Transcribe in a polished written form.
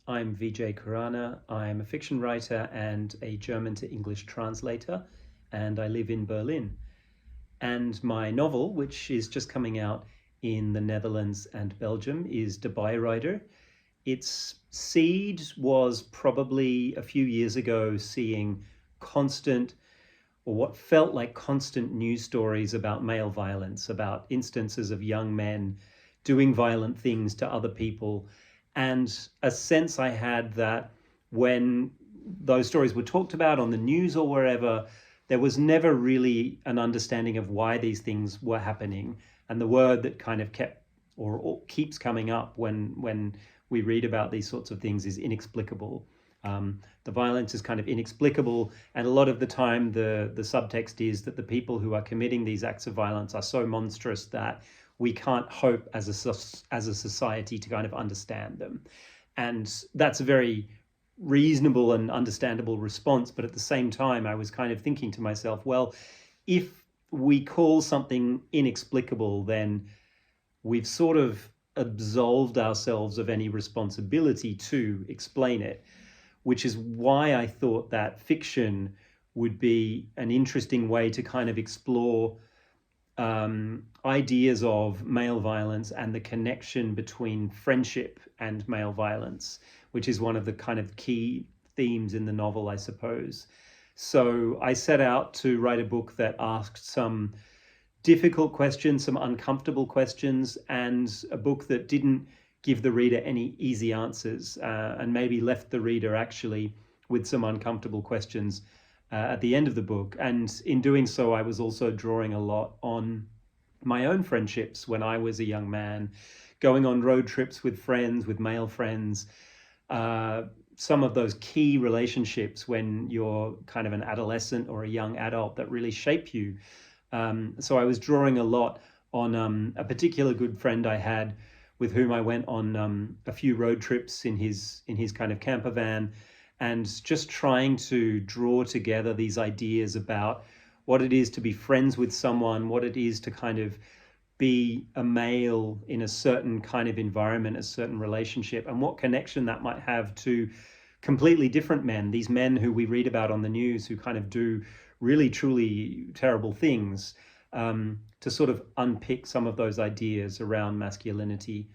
I'm Vijay Khurana. I'm a fiction writer and a German to English translator, and I live in Berlin. And my novel, which is just coming out in the Netherlands and Belgium, is De Bijrijder. Its seed was probably a few years ago seeing constant, or what felt like constant news stories about male violence, about instances of young men doing violent things to other people, and a sense I had that when those stories were talked about on the news or wherever, there was never really an understanding of why these things were happening. And the word that kind of kept or keeps coming up when we read about these sorts of things is inexplicable. The violence is kind of inexplicable, and a lot of the time the subtext is that the people who are committing these acts of violence are so monstrous that we can't hope as a society to kind of understand them. And that's a very reasonable and understandable response. But at the same time, I was kind of thinking to myself, well, if we call something inexplicable, then we've sort of absolved ourselves of any responsibility to explain it, which is why I thought that fiction would be an interesting way to kind of explore ideas of male violence and the connection between friendship and male violence, which is one of the kind of key themes in the novel, I suppose. So I set out to write a book that asked some difficult questions, some uncomfortable questions, and a book that didn't give the reader any easy answers, and maybe left the reader actually with some uncomfortable questions at the end of the book. And in doing so, I was also drawing a lot on my own friendships when I was a young man, going on road trips with friends, with male friends, some of those key relationships when you're kind of an adolescent or a young adult that really shape you. So I was drawing a lot on a particular good friend I had with whom I went on a few road trips in his kind of camper van, and just trying to draw together these ideas about what it is to be friends with someone, what it is to kind of be a male in a certain kind of environment, a certain relationship, and what connection that might have to completely different men, these men who we read about on the news who kind of do really, truly terrible things, to sort of unpick some of those ideas around masculinity